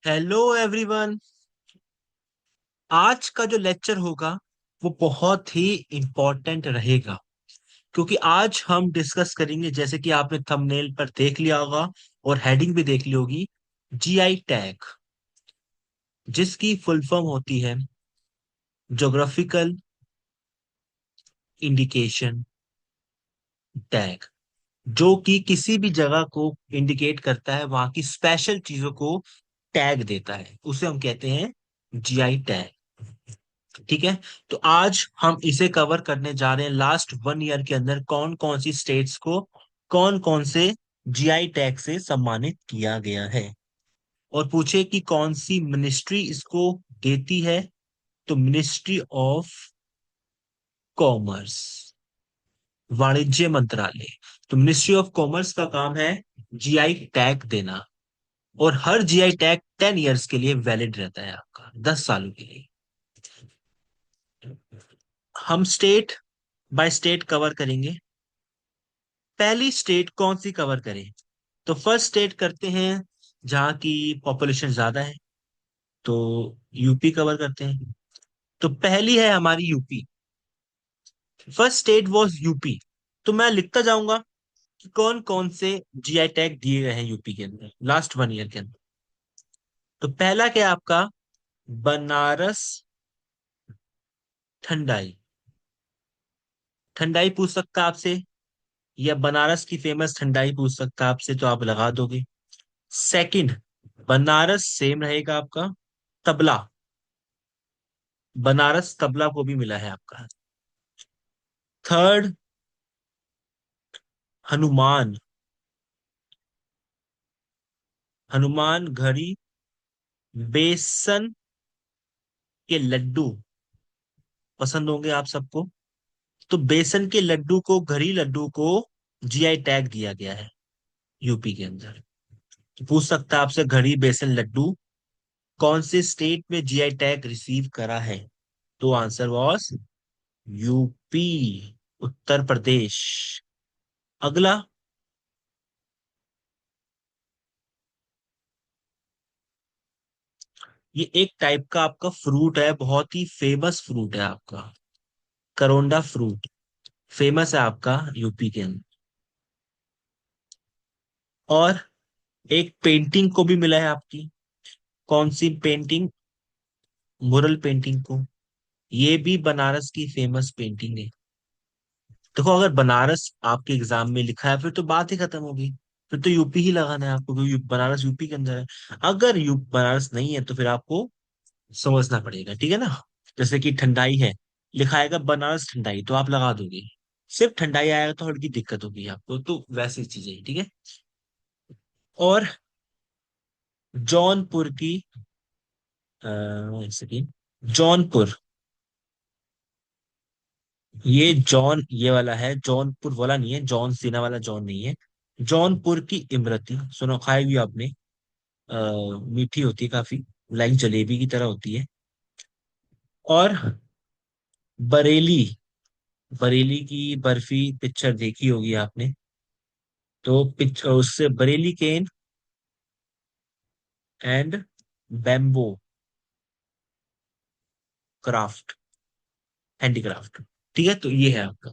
Hello everyone. आज का जो लेक्चर होगा वो बहुत ही इम्पोर्टेंट रहेगा, क्योंकि आज हम डिस्कस करेंगे, जैसे कि आपने थंबनेल पर देख लिया होगा और हेडिंग भी देख ली होगी, जीआई टैग, जिसकी फुल फॉर्म होती है ज्योग्राफिकल इंडिकेशन टैग, जो कि किसी भी जगह को इंडिकेट करता है, वहां की स्पेशल चीजों को टैग देता है, उसे हम कहते हैं जीआई टैग। ठीक है। तो आज हम इसे कवर करने जा रहे हैं, लास्ट 1 ईयर के अंदर कौन कौन सी स्टेट्स को कौन कौन से जीआई टैग से सम्मानित किया गया है, और पूछे कि कौन सी मिनिस्ट्री इसको देती है, तो मिनिस्ट्री ऑफ कॉमर्स, वाणिज्य मंत्रालय। तो मिनिस्ट्री ऑफ कॉमर्स का काम है जीआई टैग देना, और हर जीआई टैग 10 ईयर्स के लिए वैलिड रहता है, आपका 10 सालों के लिए। हम स्टेट बाय स्टेट कवर करेंगे। पहली स्टेट कौन सी कवर करें? तो फर्स्ट स्टेट करते हैं जहां की पॉपुलेशन ज्यादा है, तो यूपी कवर करते हैं। तो पहली है हमारी UP. First state was UP. तो मैं लिखता जाऊंगा कि कौन कौन से जीआई टैग दिए गए हैं यूपी के अंदर लास्ट 1 ईयर के अंदर। तो पहला क्या है आपका? बनारस ठंडाई। ठंडाई पूछ सकता है आपसे, या बनारस की फेमस ठंडाई पूछ सकता है आपसे, तो आप लगा दोगे। सेकंड, बनारस सेम रहेगा आपका। तबला, बनारस तबला को भी मिला है आपका। थर्ड, हनुमान। हनुमान घड़ी, बेसन के लड्डू पसंद होंगे आप सबको। तो बेसन के लड्डू को, घड़ी लड्डू को जीआई टैग दिया गया है यूपी के अंदर। तो पूछ सकता है आपसे, घड़ी बेसन लड्डू कौन से स्टेट में जीआई टैग रिसीव करा है? तो answer was UP, Uttar Pradesh. अगला, ये एक टाइप का आपका फ्रूट है, बहुत ही फेमस फ्रूट है आपका, करोंडा फ्रूट फेमस है आपका यूपी के अंदर। और एक पेंटिंग को भी मिला है आपकी। कौन सी पेंटिंग? मुरल पेंटिंग को। ये भी बनारस की फेमस पेंटिंग है। देखो, अगर बनारस आपके एग्जाम में लिखा है फिर तो बात ही खत्म होगी, फिर तो यूपी ही लगाना है आपको, क्योंकि बनारस यूपी के अंदर है। अगर यू बनारस नहीं है तो फिर आपको समझना पड़ेगा, ठीक है ना। जैसे कि ठंडाई है, लिखा आएगा बनारस ठंडाई, तो आप लगा दोगे। सिर्फ ठंडाई आएगा तो हल्की दिक्कत होगी आपको, तो वैसी चीजें हैं, ठीक है। और जौनपुर की, एक सेकेंड, जौनपुर, ये जॉन ये वाला है, जौनपुर वाला नहीं है, जॉन सीना वाला जॉन नहीं है। जौनपुर की इमरती सुनो, खाई हुई आपने। मीठी होती है काफी, लाइक जलेबी की तरह होती है। और बरेली, बरेली की बर्फी पिक्चर देखी होगी आपने। तो उससे Bareilly cane and bamboo craft, handicraft. ठीक है, तो ये है आपका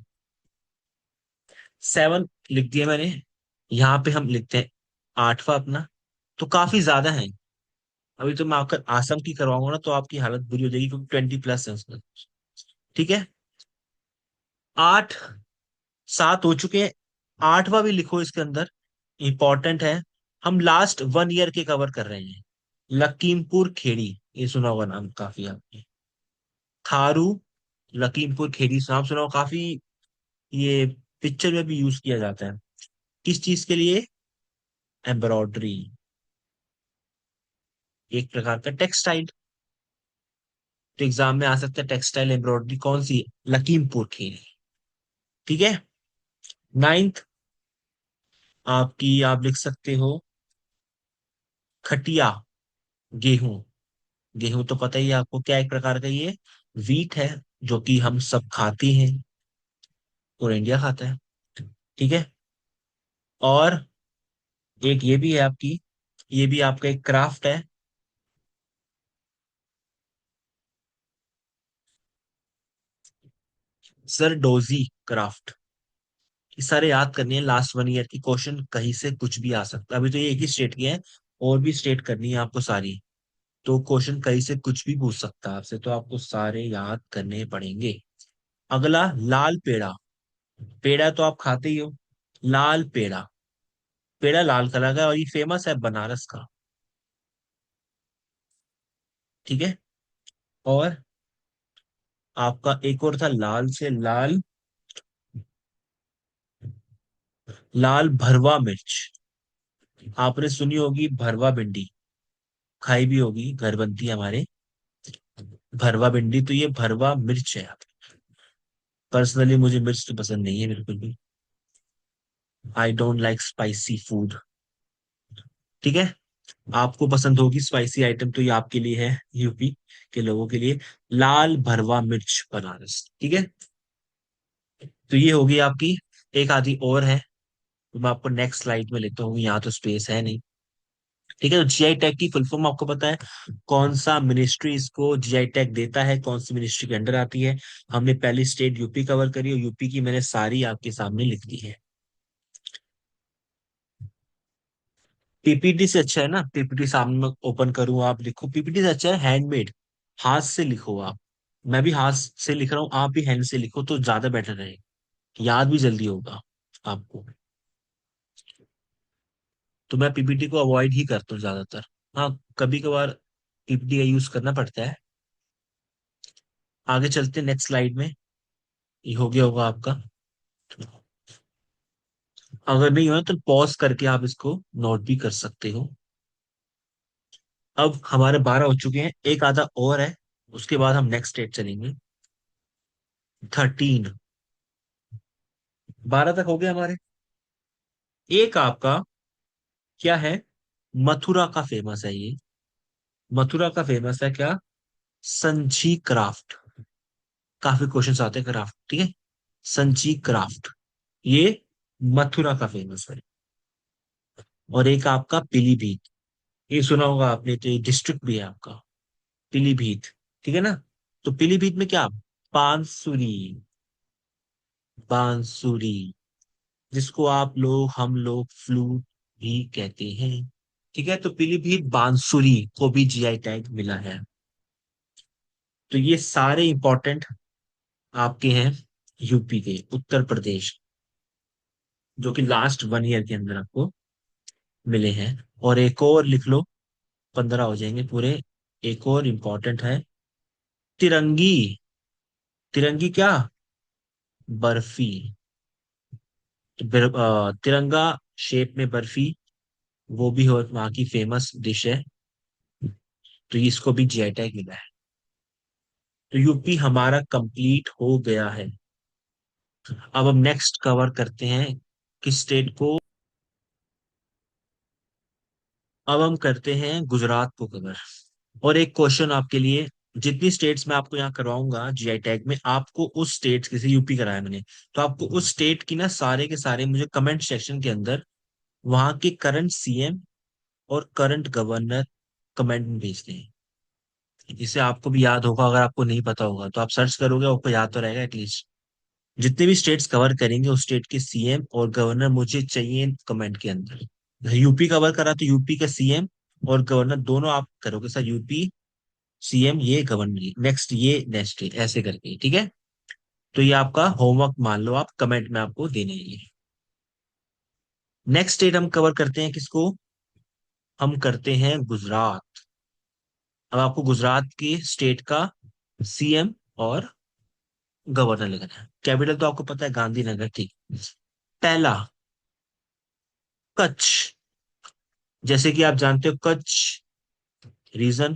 7 लिख दिया मैंने। यहाँ पे हम लिखते हैं आठवां अपना। तो काफी ज्यादा है। अभी तो मैं आपका आसम की करवाऊंगा ना, तो आपकी हालत बुरी हो जाएगी, क्योंकि 20+ है उसमें। ठीक है। 8, 7 हो चुके हैं। आठवां भी लिखो इसके अंदर, इंपॉर्टेंट है। हम लास्ट 1 ईयर के कवर कर रहे हैं। लखीमपुर खेड़ी, ये सुना होगा नाम काफी आपने। थारू, लखीमपुर खेड़ी नाम सुना होगा काफी। ये पिक्चर में भी यूज किया जाता है। किस चीज के लिए? एम्ब्रॉयडरी, एक प्रकार का टेक्सटाइल। तो एग्जाम में आ सकता है टेक्सटाइल एम्ब्रॉयडरी कौन सी? लखीमपुर खेड़ी। ठीक है। नाइन्थ आपकी, आप लिख सकते हो खटिया, गेहूं। गेहूं तो पता ही है आपको, क्या एक प्रकार का ये वीट है, जो कि हम सब खाते हैं, और इंडिया खाता है। ठीक है। और एक ये भी है आपकी, ये भी आपका एक क्राफ्ट है, सरडोजी क्राफ्ट। ये सारे याद करने हैं, लास्ट 1 ईयर की क्वेश्चन, कहीं से कुछ भी आ सकता है। अभी तो ये एक ही स्टेट की है, और भी स्टेट करनी है आपको सारी। तो क्वेश्चन कहीं से कुछ भी पूछ सकता है आपसे, तो आपको सारे याद करने पड़ेंगे। अगला, लाल पेड़ा। पेड़ा तो आप खाते ही हो। लाल पेड़ा। पेड़ा लाल कलर का है, और ये फेमस है बनारस का। ठीक है। और आपका एक और था, लाल से लाल, लाल भरवा मिर्च। आपने सुनी होगी भरवा भिंडी, खाई भी होगी, घर बनती है हमारे। भरवा भिंडी, तो ये भरवा मिर्च है। पर्सनली मुझे मिर्च तो पसंद नहीं है बिल्कुल भी। I don't like spicy food. ठीक है। आपको पसंद होगी स्पाइसी आइटम, तो ये आपके लिए है, यूपी के लोगों के लिए। लाल भरवा मिर्च बनारस। ठीक है। तो ये होगी आपकी। एक आधी और है, तो मैं आपको नेक्स्ट स्लाइड में लेता हूँ, यहाँ तो स्पेस है नहीं। ठीक है। तो जीआई टैग की फुल फॉर्म आपको पता है, कौन सा मिनिस्ट्री इसको जीआई टैग देता है, कौन सी मिनिस्ट्री के अंडर आती है। हमने पहली स्टेट यूपी कवर करी, और यूपी की मैंने सारी आपके सामने लिख दी है। पीपीटी से अच्छा है ना, पीपीटी सामने में ओपन करूँ, आप लिखो, पीपीटी से अच्छा है हैंडमेड। हाथ से लिखो आप। मैं भी हाथ से लिख रहा हूँ, आप भी हैंड से लिखो तो ज्यादा बेटर रहेगा, याद भी जल्दी होगा आपको। तो मैं पीपीटी को अवॉइड ही करता हूँ ज्यादातर। हाँ, कभी कभार पीपीटी का यूज करना पड़ता है। आगे चलते हैं नेक्स्ट स्लाइड में। ये हो गया होगा आपका। अगर नहीं हुआ तो पॉज करके आप इसको नोट भी कर सकते हो। अब हमारे 12 हो चुके हैं, एक आधा और है, उसके बाद हम नेक्स्ट स्टेट चलेंगे। 13। 12 तक हो गए हमारे। एक आपका क्या है, मथुरा का फेमस है ये। मथुरा का फेमस है क्या, संची क्राफ्ट। काफी क्वेश्चंस आते हैं क्राफ्ट। ठीक है। संची क्राफ्ट, ये मथुरा का फेमस है। और एक आपका पीलीभीत, ये सुना होगा आपने, तो ये डिस्ट्रिक्ट भी है आपका, पीलीभीत। ठीक है ना। तो पीलीभीत में क्या, बांसुरी। बांसुरी, जिसको आप लोग, हम लोग फ्लूट भी कहते हैं। ठीक है। तो पीलीभीत बांसुरी को भी जीआई टैग मिला है। तो ये सारे इंपॉर्टेंट आपके हैं, यूपी के, उत्तर प्रदेश, जो कि लास्ट 1 ईयर के अंदर आपको मिले हैं। और एक और लिख लो, 15 हो जाएंगे पूरे। एक और इम्पोर्टेंट है, तिरंगी। तिरंगी क्या, बर्फी। तो तिरंगा शेप में बर्फी, वो भी हो, वहाँ की फेमस डिश है। तो इसको भी जीआई टैग मिला है। तो यूपी हमारा कंप्लीट हो गया है। अब हम नेक्स्ट कवर करते हैं किस स्टेट को। अब हम करते हैं गुजरात को कवर। और एक क्वेश्चन आपके लिए, जितनी स्टेट्स मैं आपको यहाँ करवाऊंगा जीआई टैग में, आपको उस स्टेट्स, जैसे यूपी कराया मैंने, तो आपको उस स्टेट की ना सारे के सारे मुझे कमेंट सेक्शन के अंदर वहां के करंट सीएम और करंट गवर्नर कमेंट में भेजते हैं। इससे आपको भी याद होगा, अगर आपको नहीं पता होगा तो आप सर्च करोगे, आपको याद तो रहेगा एटलीस्ट। जितने भी स्टेट्स कवर करेंगे, उस स्टेट के सीएम और गवर्नर मुझे चाहिए कमेंट के अंदर। यूपी कवर करा तो यूपी का सीएम और गवर्नर दोनों आप करोगे सर, यूपी सीएम, ये गवर्नर, नेक्स्ट ये नेक्स्ट ऐसे करके। ठीक है। तो ये आपका होमवर्क मान लो, आप कमेंट में आपको देने हैं ये। नेक्स्ट स्टेट हम कवर करते हैं किसको, हम करते हैं गुजरात। अब आपको गुजरात की स्टेट का सीएम और गवर्नर लिखना है। कैपिटल तो आपको पता है, गांधीनगर। ठीक। पहला, कच्छ। जैसे कि आप जानते हो, कच्छ रीजन,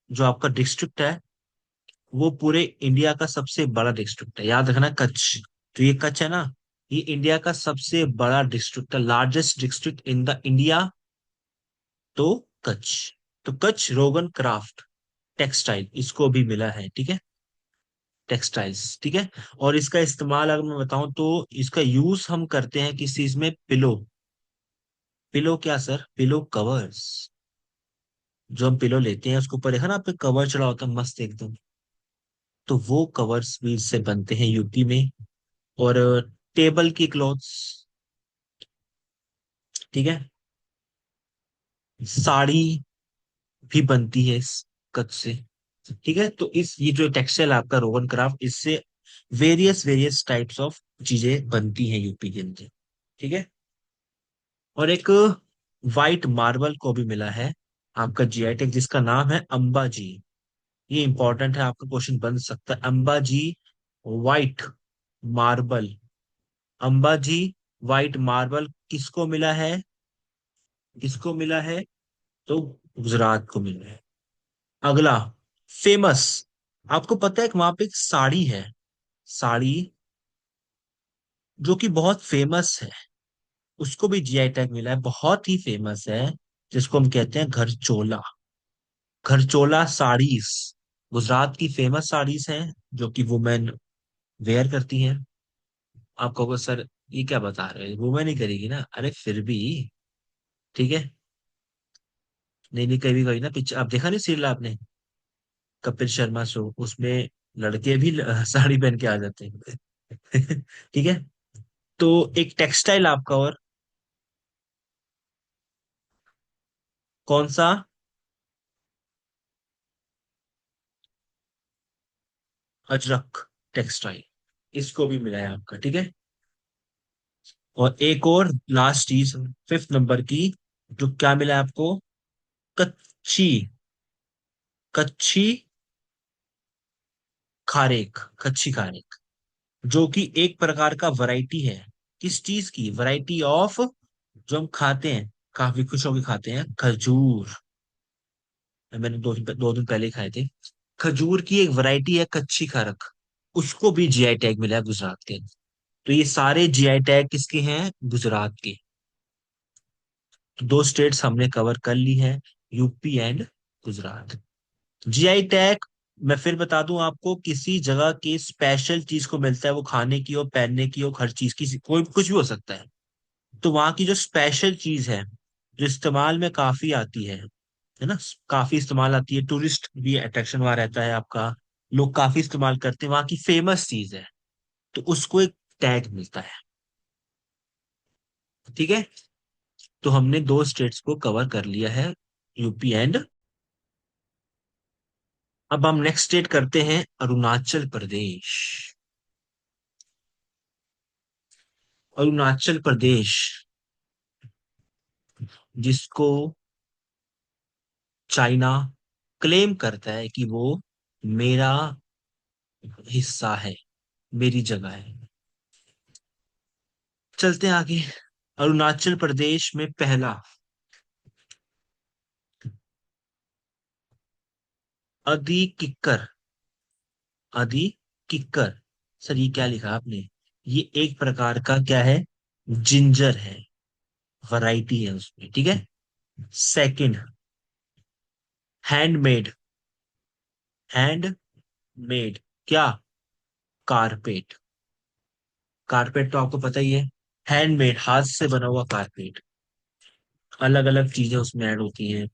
जो आपका डिस्ट्रिक्ट है, वो पूरे इंडिया का सबसे बड़ा डिस्ट्रिक्ट है, याद रखना, कच्छ। तो ये कच्छ है ना, ये इंडिया का सबसे बड़ा डिस्ट्रिक्ट है, largest district in the India. तो कच्छ। तो कच्छ रोगन क्राफ्ट टेक्सटाइल, इसको भी मिला है। ठीक है। टेक्सटाइल्स। ठीक है। और इसका इस्तेमाल अगर मैं बताऊं तो, इसका यूज हम करते हैं किस चीज में, पिलो। पिलो क्या सर, पिलो कवर्स। जो हम पिलो लेते हैं उसके ऊपर देखा ना, आपने कवर चढ़ा होता है मस्त एकदम। तो वो कवर्स भी इससे बनते हैं यूपी में। और टेबल की क्लॉथ्स, ठीक है, साड़ी भी बनती है इस कच्छ से। ठीक है, तो इस ये जो टेक्सटाइल आपका रोगन क्राफ्ट, इससे वेरियस वेरियस टाइप्स ऑफ चीजें बनती हैं यूपी के अंदर। ठीक है। और एक वाइट मार्बल को भी मिला है आपका जीआई टैग, जिसका नाम है अंबाजी। ये इंपॉर्टेंट है, आपका क्वेश्चन बन सकता है। Ambaji white marble, Ambaji white marble किसको मिला है? किसको मिला है? तो गुजरात को मिला है। अगला, फेमस, आपको पता है कि वहां पे एक साड़ी है, साड़ी जो कि बहुत फेमस है, उसको भी जीआई टैग मिला है, बहुत ही फेमस है, जिसको हम कहते हैं घरचोला। घरचोला साड़ीज गुजरात की फेमस साड़ीज हैं, जो कि वुमेन वेयर करती हैं। आप कहोगे सर ये क्या बता रहे हैं, वुमेन ही करेगी ना, अरे फिर भी। ठीक है। नहीं नहीं, कभी कभी ना पिक्चर आप देखा नहीं, सीरियल आपने कपिल शर्मा शो, उसमें लड़के भी साड़ी पहन के आ जाते हैं। ठीक है। तो एक टेक्सटाइल आपका और, कौन सा? अजरक टेक्सटाइल, इसको भी मिला है आपका। ठीक है। और एक और लास्ट चीज, फिफ्थ नंबर की, जो क्या मिला है आपको? कच्ची, कच्ची खारेक, कच्ची खारेक, जो कि एक प्रकार का वैरायटी है। किस चीज की वैरायटी ऑफ? जो हम खाते हैं, काफी खुश होकर खाते हैं, खजूर। मैंने दो दिन पहले ही खाए थे। खजूर की एक वैरायटी है कच्ची खारक, उसको भी जीआई टैग मिला है गुजरात के। तो ये सारे जीआई टैग किसके हैं? गुजरात के। तो दो स्टेट्स हमने कवर कर ली है, UP and Gujarat. GI tag, मैं फिर बता दूं आपको, किसी जगह की स्पेशल चीज को मिलता है, वो खाने की हो, पहनने की हो, हर चीज की, कोई कुछ भी हो सकता है। तो वहां की जो स्पेशल चीज है, जो इस्तेमाल में काफी आती है ना, काफी इस्तेमाल आती है, टूरिस्ट भी अट्रैक्शन वहां रहता है आपका, लोग काफी इस्तेमाल करते हैं, वहां की फेमस चीज है, तो उसको एक टैग मिलता है। ठीक है। तो हमने दो स्टेट्स को कवर कर लिया है, यूपी एंड। अब हम नेक्स्ट स्टेट करते हैं अरुणाचल प्रदेश। अरुणाचल प्रदेश, जिसको चाइना क्लेम करता है कि वो मेरा हिस्सा है, मेरी जगह है। चलते हैं आगे। अरुणाचल प्रदेश में पहला, अदी किक्कर, अदी किक्कर। सर ये क्या लिखा आपने? ये एक प्रकार का क्या है? जिंजर है, वैरायटी है उसमें। ठीक है। सेकंड, हैंडमेड, हैंडमेड क्या? कारपेट। कारपेट तो आपको पता ही है, हैंडमेड, हाथ से बना हुआ कारपेट। अलग अलग चीजें उसमें ऐड होती हैं,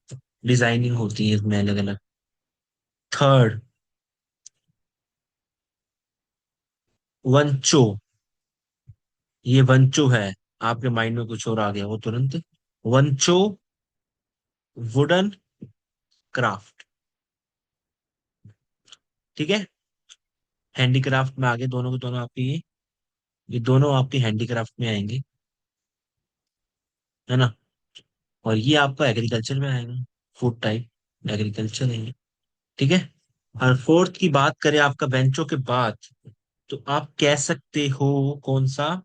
डिजाइनिंग होती है इसमें अलग अलग। थर्ड, वंचो। ये वंचो है, आपके माइंड में कुछ और आ गया वो तुरंत। वंचो वुडन क्राफ्ट। ठीक है। हैंडीक्राफ्ट में आगे, दोनों के दोनों आपके ये दोनों आपके हैंडीक्राफ्ट में आएंगे, है ना। और ये आपका एग्रीकल्चर में आएगा, फूड टाइप एग्रीकल्चर है ये। ठीक है। और फोर्थ की बात करें आपका बेंचो के बाद, तो आप कह सकते हो कौन सा?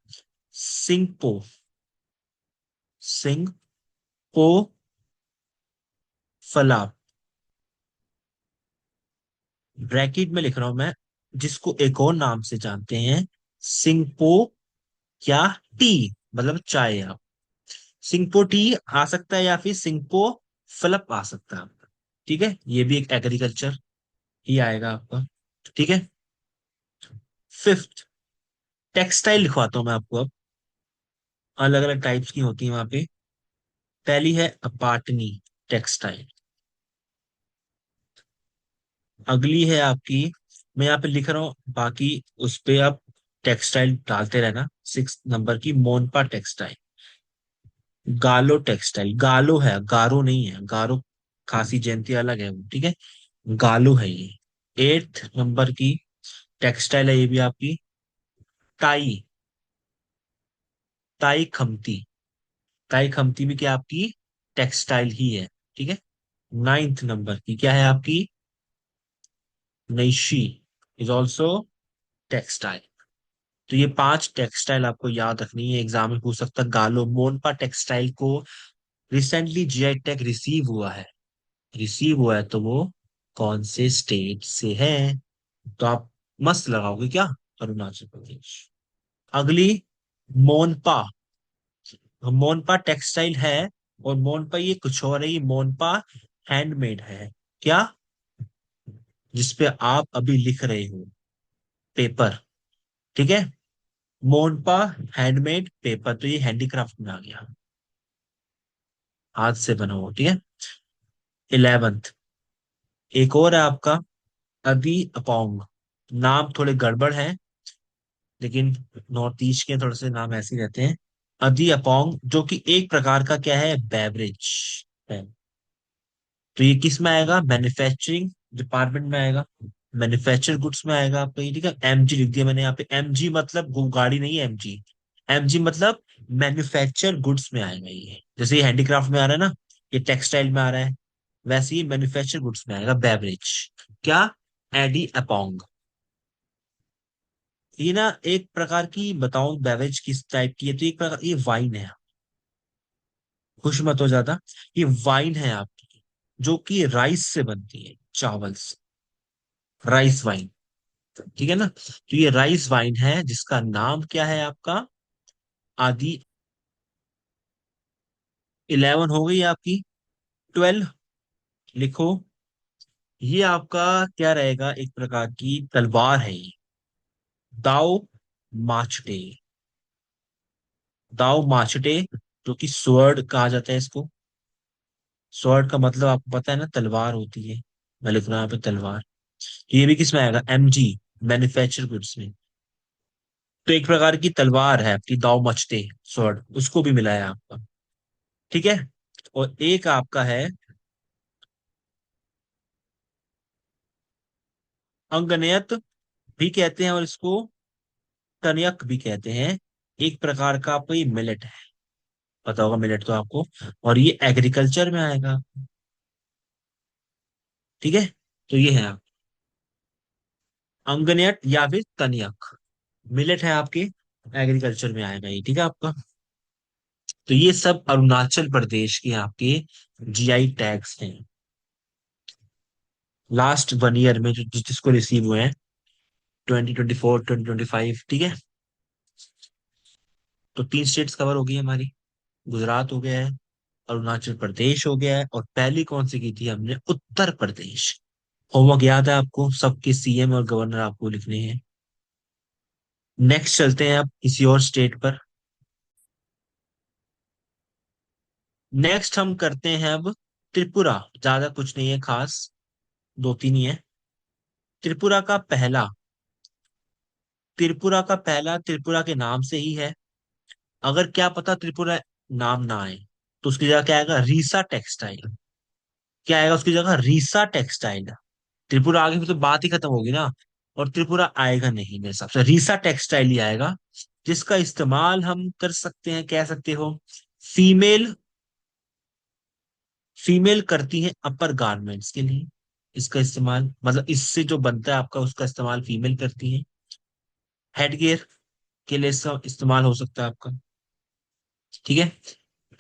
सिंगपो, सिंगपो फला, ब्रैकेट में लिख रहा हूं मैं, जिसको एक और नाम से जानते हैं, सिंगपो क्या टी, मतलब चाय। आप सिंगपो टी आ सकता है, या फिर सिंगपो फलप आ सकता है आपका। ठीक है, ये भी एक एग्रीकल्चर ही आएगा आपका। ठीक है। फिफ्थ, टेक्सटाइल लिखवाता हूं मैं आपको अब, अलग अलग टाइप्स की होती है वहां पे। पहली है अपाटनी टेक्सटाइल, अगली है आपकी मैं यहाँ पे लिख रहा हूँ, बाकी उस पे आप टेक्सटाइल डालते रहना। 6 नंबर की मोनपा टेक्सटाइल। गालो टेक्सटाइल, गालो है, गारो नहीं है। गारो खासी जयंती अलग है वो, ठीक है। गालो है ये। 8 नंबर की टेक्सटाइल है ये भी आपकी, tie. Tie Khamti. Tie Khamti भी क्या आपकी टेक्सटाइल ही है, ठीक है। 9th नंबर की क्या है आपकी, नैशी, इज ऑल्सो टेक्सटाइल। तो ये 5 टेक्सटाइल आपको याद रखनी है, एग्जाम में पूछ सकता है। गालो मोनपा टेक्सटाइल को रिसेंटली जीआई टैग रिसीव हुआ है। रिसीव हुआ है तो वो कौन से स्टेट से है? तो आप मस्त लगाओगे क्या, अरुणाचल प्रदेश। अगली, मोनपा। मोनपा टेक्सटाइल है, और मोनपा ये कुछ और है, ये मोनपा हैंडमेड है। क्या? जिसपे आप अभी लिख रहे हो, पेपर, ठीक है। मोनपा हैंडमेड पेपर, तो ये हैंडीक्राफ्ट में आ गया, हाथ से बना हुआ, ठीक है। 11th, एक और है आपका, अदी अपोंग। नाम थोड़े गड़बड़ है, लेकिन नॉर्थ ईस्ट के थोड़े से नाम ऐसे ही रहते हैं। अदी अपोंग, जो कि एक प्रकार का क्या है, बेवरेज है। तो ये किस में आएगा, मैन्युफैक्चरिंग डिपार्टमेंट में आएगा। मैन्युफैक्चर गुड्स में आएगा आपका ये, ठीक है। एमजी लिख दिया मैंने यहाँ पे। एमजी मतलब गाड़ी नहीं है एमजी। एमजी मतलब मैन्युफैक्चर गुड्स में आएगा ये, जैसे ये हैंडीक्राफ्ट में आ रहा है ना, ये टेक्सटाइल में आ रहा है, वैसे ही मैन्युफैक्चर गुड्स में आएगा बेवरेज। क्या? एडी अपोंग। ये ना एक प्रकार की बताऊं बेवरेज किस टाइप की है, तो एक प्रकार ये वाइन है। खुश मत हो ज्यादा। ये वाइन है आपकी, जो कि राइस से बनती है, चावल से। राइस वाइन, ठीक है ना। तो ये राइस वाइन है, जिसका नाम क्या है आपका, आदि। 11 हो गई आपकी। 12 लिखो। ये आपका क्या रहेगा, एक प्रकार की तलवार है ये। दाओ माचटे। दाओ माचटे, जो कि स्वर्ड कहा जाता है इसको। स्वॉर्ड का मतलब आपको पता है ना, तलवार होती है। मैं लिख रहा हूँ यहाँ पे तलवार। ये भी किस में आएगा, एमजी, मैन्युफैक्चर गुड्स में। तो एक प्रकार की तलवार है आपकी, दाव मचते स्वॉर्ड, उसको भी मिला है आपका, ठीक है। और एक आपका है अंगनयत भी कहते हैं, और इसको तनयक भी कहते हैं। एक प्रकार का आपको ये मिलेट है, पता होगा मिलेट तो आपको। और ये एग्रीकल्चर में आएगा, ठीक है। तो ये है अंगनयट या फिर तनयक। मिलेट है आपके, एग्रीकल्चर में आएगा ये, ठीक है आपका। तो ये सब अरुणाचल प्रदेश के आपके जीआई टैग्स हैं, लास्ट 1 ईयर में जो जिसको रिसीव हुए हैं, 2024 2025, ठीक है। तो 3 स्टेट्स कवर हो गई हमारी। गुजरात हो गया है, अरुणाचल प्रदेश हो गया है, और पहली कौन सी की थी हमने, उत्तर प्रदेश। होमवर्क याद है आपको, सबके सीएम और गवर्नर आपको लिखने हैं। नेक्स्ट चलते हैं अब किसी और स्टेट पर। नेक्स्ट हम करते हैं अब त्रिपुरा। ज्यादा कुछ नहीं है खास, 2 3 ही है। त्रिपुरा का पहला, त्रिपुरा का पहला, त्रिपुरा के नाम से ही है। अगर क्या पता त्रिपुरा नाम ना आए, तो उसकी जगह क्या आएगा, रीसा टेक्सटाइल। क्या आएगा उसकी जगह, रीसा टेक्सटाइल। त्रिपुरा आगे फिर तो बात ही खत्म होगी ना। और त्रिपुरा आएगा नहीं मेरे हिसाब से, रीसा टेक्सटाइल ही आएगा। जिसका इस्तेमाल हम कर सकते हैं, कह सकते हो, फीमेल, फीमेल करती हैं अपर गारमेंट्स के लिए। इसका इस्तेमाल मतलब इससे जो बनता है आपका, उसका इस्तेमाल फीमेल करती हैं। हेडगियर के लिए इसका इस्तेमाल हो सकता है आपका, ठीक है।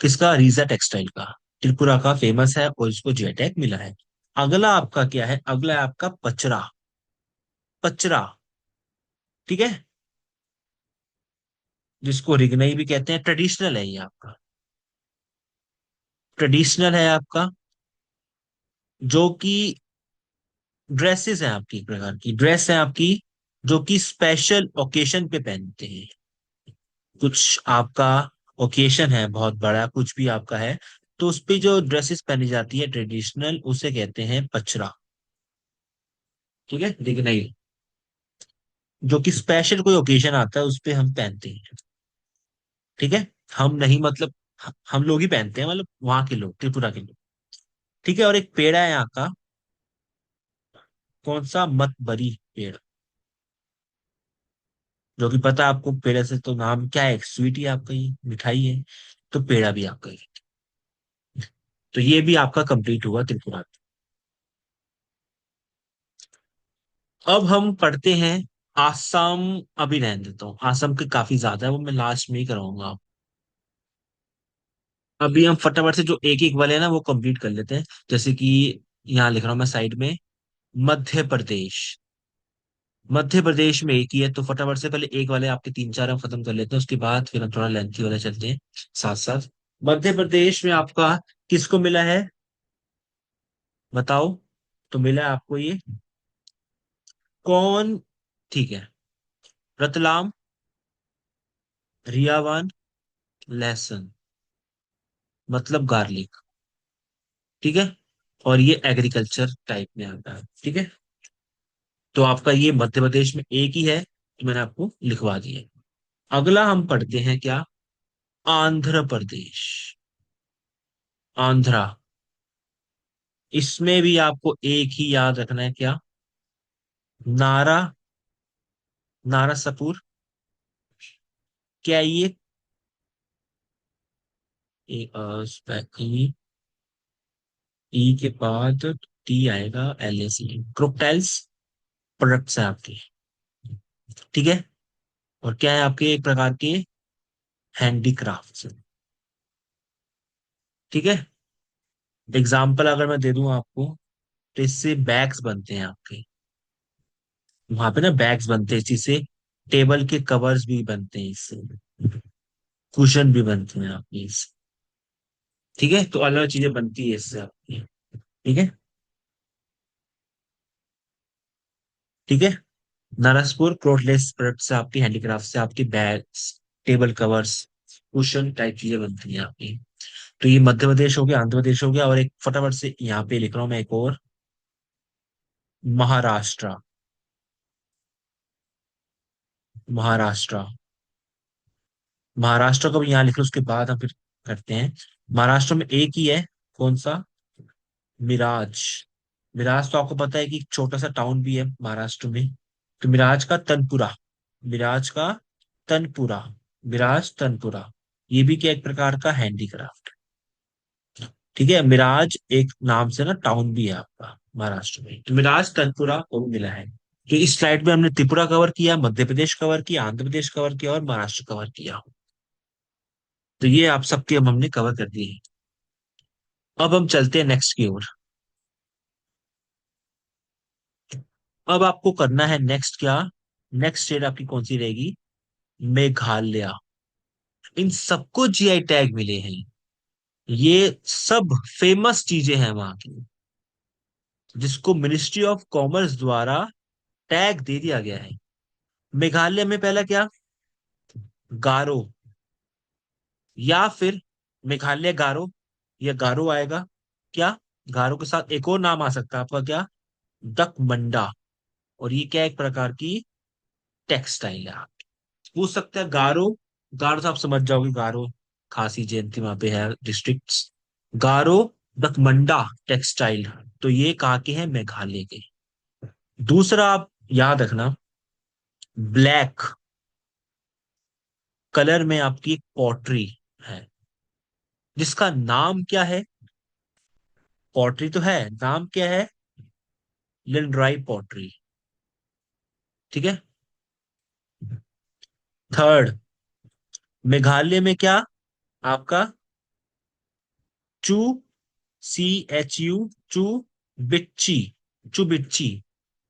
किसका, रीजा टेक्सटाइल का। त्रिपुरा का फेमस है और इसको जीआई टैग मिला है। अगला आपका क्या है, अगला है आपका पचरा। पचरा, ठीक है। जिसको रिगनाई भी कहते हैं, ट्रेडिशनल है ये आपका। ट्रेडिशनल है आपका, जो कि ड्रेसेस है आपकी, एक प्रकार की ड्रेस है आपकी, जो कि स्पेशल ओकेशन पे पहनते हैं। कुछ आपका ओकेशन है बहुत बड़ा, कुछ भी आपका है, तो उस पे जो ड्रेसेस पहनी जाती है ट्रेडिशनल, उसे कहते हैं पचरा, ठीक है, रिगनाई। जो कि स्पेशल कोई ओकेजन आता है उस पे हम पहनते हैं। ठीक है। हम नहीं मतलब हम लोग ही पहनते हैं, मतलब वहां के लोग, त्रिपुरा के लोग। ठीक है। और एक पेड़ है यहाँ का, कौन सा, मतबरी पेड़। जो कि पता है आपको, पेड़ा से तो नाम क्या है, स्वीट ही आपका, ये मिठाई है। तो पेड़ा भी आपका ही। तो ये भी आपका कंप्लीट हुआ त्रिपुरा। अब हम पढ़ते हैं आसाम। अभी रहने देता हूँ, आसाम के काफी ज्यादा है, वो मैं लास्ट में ही कराऊंगा। अभी हम फटाफट से जो एक एक वाले हैं ना वो कंप्लीट कर लेते हैं। जैसे कि यहाँ लिख रहा हूँ मैं साइड में, मध्य प्रदेश। मध्य प्रदेश में एक ही है, तो फटाफट से पहले एक वाले आपके तीन चार हम खत्म कर लेते हैं, उसके बाद फिर हम थोड़ा लेंथी वाले चलते हैं साथ साथ। मध्य प्रदेश में आपका किसको मिला है, बताओ। तो मिला है आपको ये कौन, ठीक है, रतलाम, रियावान, लहसुन, मतलब गार्लिक। ठीक है। और ये एग्रीकल्चर टाइप में आता है। ठीक है। तो आपका ये मध्य प्रदेश में एक ही है, तो मैंने आपको लिखवा दिया। अगला हम पढ़ते हैं क्या, आंध्र प्रदेश। आंध्रा। इसमें भी आपको एक ही याद रखना है क्या, नारा, नारासपुर। क्या ये ई, ई के बाद टी आएगा, एल एस ई, क्रोकटाइल्स प्रोडक्ट्स है आपके। ठीक है। और क्या है आपके, एक प्रकार के हैंडीक्राफ्ट। ठीक है। एग्जाम्पल अगर मैं दे दूं आपको, तो इससे बैग्स बनते हैं आपके, वहां पे ना बैग्स बनते हैं इसी से। टेबल के कवर्स भी बनते हैं इससे, कुशन भी बनते हैं आपके इससे। ठीक है। तो अलग चीजें बनती है इससे आपकी। ठीक है। ठीक है। नाराजपुर क्लोथलेस प्रोडक्ट से आपकी, हैंडीक्राफ्ट से आपकी bags, table covers, cushion type चीजें बनती हैं आपकी। तो ये मध्य प्रदेश हो गया, आंध्र प्रदेश हो गया, और एक फटाफट से यहाँ पे लिख रहा हूँ मैं एक और, महाराष्ट्र। महाराष्ट्र। महाराष्ट्र को भी यहाँ लिख लो, उसके बाद हम फिर करते हैं। महाराष्ट्र में एक ही है, कौन सा, मिराज। मिराज तो आपको पता है कि एक छोटा सा टाउन भी है महाराष्ट्र में। तो मिराज का तनपुरा, मिराज का तनपुरा, मिराज तनपुरा, ये भी क्या, एक प्रकार का हैंडीक्राफ्ट। ठीक है। मिराज एक नाम से ना टाउन भी है आपका महाराष्ट्र में, तो मिराज तनपुरा को भी मिला है। तो इस स्लाइड में हमने त्रिपुरा कवर किया, मध्य प्रदेश कवर किया, आंध्र प्रदेश कवर किया और महाराष्ट्र कवर किया। तो ये आप सबके हम हमने कवर कर दिए। अब हम चलते हैं नेक्स्ट की ओर। अब आपको करना है नेक्स्ट क्या, नेक्स्ट स्टेट आपकी कौन सी रहेगी, मेघालय। इन सबको जीआई टैग मिले हैं, ये सब फेमस चीजें हैं वहां की, जिसको मिनिस्ट्री ऑफ कॉमर्स द्वारा टैग दे दिया गया है। मेघालय में पहला क्या, गारो, या फिर मेघालय गारो, या गारो आएगा क्या, गारो के साथ एक और नाम आ सकता है आपका क्या, दकमंडा। और ये क्या, एक प्रकार की टेक्सटाइल है। पूछ सकते हैं गारो, गारो से आप समझ जाओगे, गारो खासी जयंती वहां पे है डिस्ट्रिक्ट्स। गारो, दकमंडा टेक्सटाइल, तो ये कहाँ के हैं, मेघालय के। दूसरा आप याद रखना, ब्लैक कलर में आपकी एक पॉटरी है, जिसका नाम क्या है, पॉटरी तो है, नाम क्या है, लिनड्राई पॉटरी। ठीक है। थर्ड, मेघालय में क्या आपका, चू, सी एच यू, चू बिच्ची, चुबिच्ची।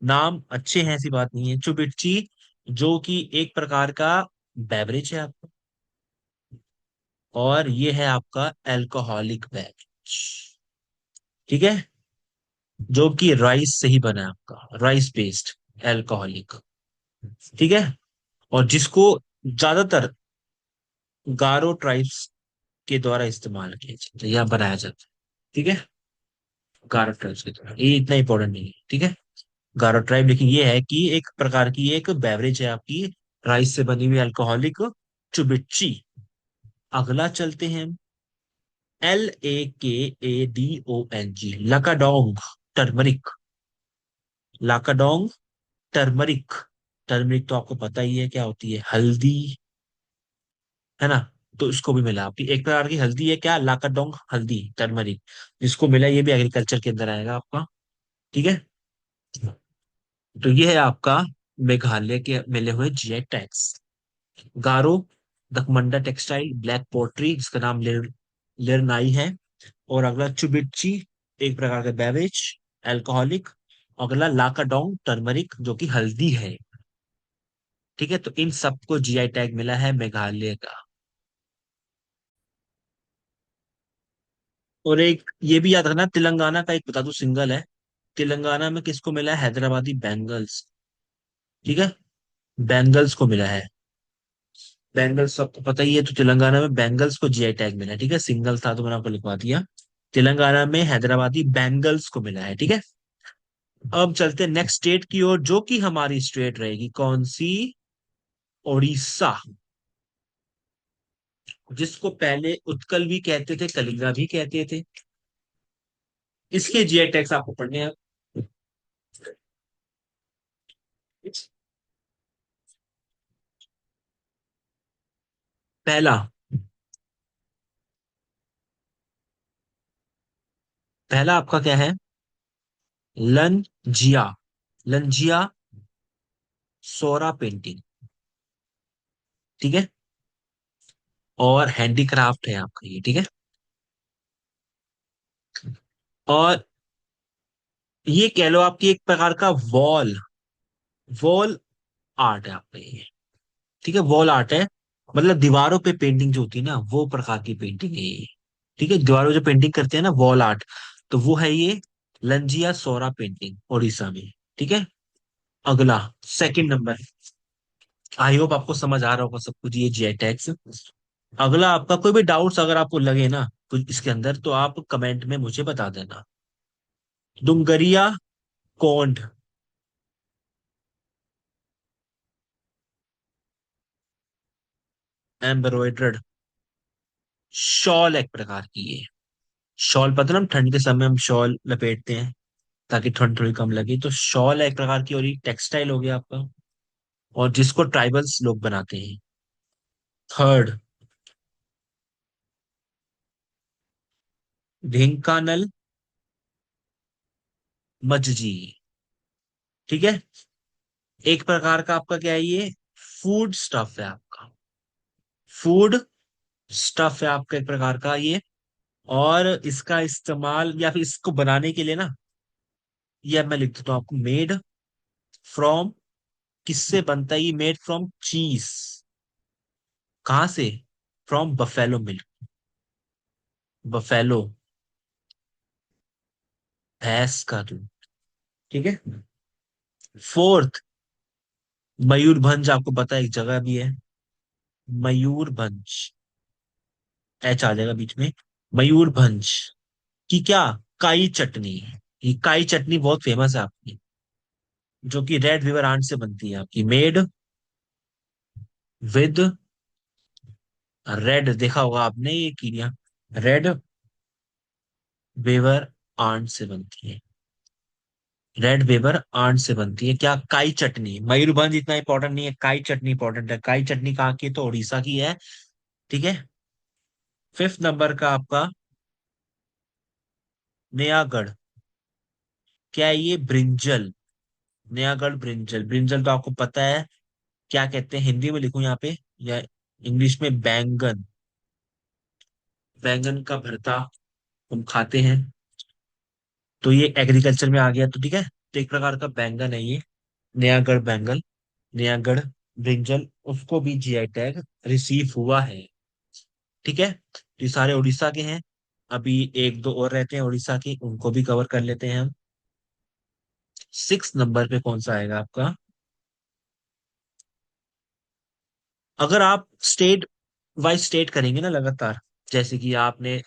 नाम अच्छे हैं, ऐसी बात नहीं है, चुबिच्ची, जो कि एक प्रकार का बेवरेज है आपका, और ये है आपका अल्कोहलिक बेवरेज। ठीक है। जो कि राइस से ही बना है आपका, राइस बेस्ड अल्कोहलिक। ठीक है। और जिसको ज्यादातर गारो ट्राइब्स के द्वारा इस्तेमाल किया जाता है या बनाया जाता है। ठीक है। गारो ट्राइब्स के द्वारा, ये इतना इंपॉर्टेंट नहीं है। ठीक है। गारो ट्राइब, लेकिन ये है कि एक प्रकार की एक बेवरेज है आपकी, राइस से बनी हुई अल्कोहलिक चुबिच्ची। अगला चलते हैं, LAKADONG, Lakadong turmeric. Lakadong turmeric. Turmeric तो आपको पता ही है क्या होती है, हल्दी, है ना। तो इसको भी मिला आपकी, एक प्रकार की हल्दी है क्या, लाकाडोंग हल्दी टर्मरिक, जिसको मिला, ये भी एग्रीकल्चर के अंदर आएगा आपका। ठीक है। तो ये है आपका मेघालय के मिले हुए जीआई टैग्स। गारो, दकमंडा टेक्सटाइल, ब्लैक पोट्री जिसका नाम लिरनाई है, और अगला चुबिच्ची, एक प्रकार का बेवरेज, अल्कोहलिक। अगला लाकाडोंग टर्मरिक जो कि हल्दी है। ठीक है, तो इन सबको जीआई टैग मिला है मेघालय का। और एक ये भी याद रखना, तेलंगाना का एक बता दूं सिंगल है, तेलंगाना में किसको मिला है, हैदराबादी बैंगल्स। ठीक है, बैंगल्स को मिला है। बैंगल्स सबको पता ही है, तो तेलंगाना में बैंगल्स को जीआई टैग मिला है। ठीक है, सिंगल था तो मैंने आपको लिखवा दिया। तेलंगाना में हैदराबादी बैंगल्स को मिला है। ठीक है। अब चलते हैं नेक्स्ट स्टेट की ओर, जो कि हमारी स्टेट रहेगी कौन सी, ओडिशा, जिसको पहले उत्कल भी कहते थे, कलिंगा भी कहते थे। इसके जीआई टैग्स आपको पढ़ने हैं। पहला, पहला आपका क्या है, लंजिया, लंजिया सोरा पेंटिंग। ठीक है, और हैंडीक्राफ्ट है आपका ये। ठीक है, और ये कह लो आपकी एक प्रकार का वॉल, वॉल आर्ट है आपका ये। ठीक है, वॉल आर्ट है, मतलब दीवारों पे पेंटिंग जो होती है ना, वो प्रकार की पेंटिंग है ये। ठीक है, दीवारों पे जो पेंटिंग करते हैं ना, वॉल आर्ट, तो वो है ये लंजिया सोरा पेंटिंग उड़ीसा में। ठीक है। अगला, सेकंड नंबर, आई होप आपको समझ आ रहा होगा सब कुछ, ये जीआई टैग्स। अगला आपका कोई भी डाउट्स अगर आपको लगे ना कुछ इसके अंदर, तो आप कमेंट में मुझे बता देना। डुंगरिया कोंड, एम्ब्रॉयडर्ड शॉल, एक प्रकार की ये शॉल, पता ना हम ठंड के समय हम शॉल लपेटते हैं ताकि ठंड थोड़ी कम लगे, तो शॉल है एक प्रकार की, और ये टेक्सटाइल हो गया आपका, और जिसको ट्राइबल्स लोग बनाते हैं। थर्ड, ढेंकानल मज्जी। ठीक है, एक प्रकार का आपका क्या है ये, फूड स्टफ है आपका, फूड स्टफ है आपका एक प्रकार का ये। और इसका इस्तेमाल या फिर इसको बनाने के लिए ना, ये अब मैं लिख देता हूँ आपको, मेड फ्रॉम, किससे बनता है ये, मेड फ्रॉम चीज, कहां से, फ्रॉम बफेलो मिल्क, बफेलो, भैंस का दूध। ठीक है। फोर्थ, मयूरभंज, आपको पता है एक जगह भी है, मयूरभंज, एच आ जाएगा बीच में, मयूरभंज की क्या, काई चटनी। ये काई चटनी बहुत फेमस है आपकी, जो कि रेड रिवर आंट से बनती है आपकी, मेड विद रेड, देखा होगा आपने ये कीड़ियां, रेड वेवर आंट से बनती है, रेड वेवर आंट से बनती है क्या, काई चटनी। मयूरभंज इतना इंपॉर्टेंट नहीं है, काई चटनी इंपॉर्टेंट है। काई चटनी कहाँ की है, तो उड़ीसा की है। ठीक है। फिफ्थ नंबर का आपका नयागढ़, क्या है ये, ब्रिंजल, नयागढ़ ब्रिंजल। ब्रिंजल तो आपको पता है क्या कहते हैं, हिंदी में लिखूं यहाँ पे या इंग्लिश में, बैंगन, बैंगन का भरता हम खाते हैं, तो ये एग्रीकल्चर में आ गया, तो ठीक है, तो एक प्रकार का बैंगन है ये, नयागढ़ बैंगन, नयागढ़ ब्रिंजल, उसको भी जीआई टैग रिसीव हुआ है। ठीक है, तो ये सारे उड़ीसा के हैं। अभी एक दो और रहते हैं उड़ीसा के, उनको भी कवर कर लेते हैं हम। सिक्स नंबर पे कौन सा आएगा आपका, अगर आप स्टेट वाइज स्टेट करेंगे ना लगातार, जैसे कि आपने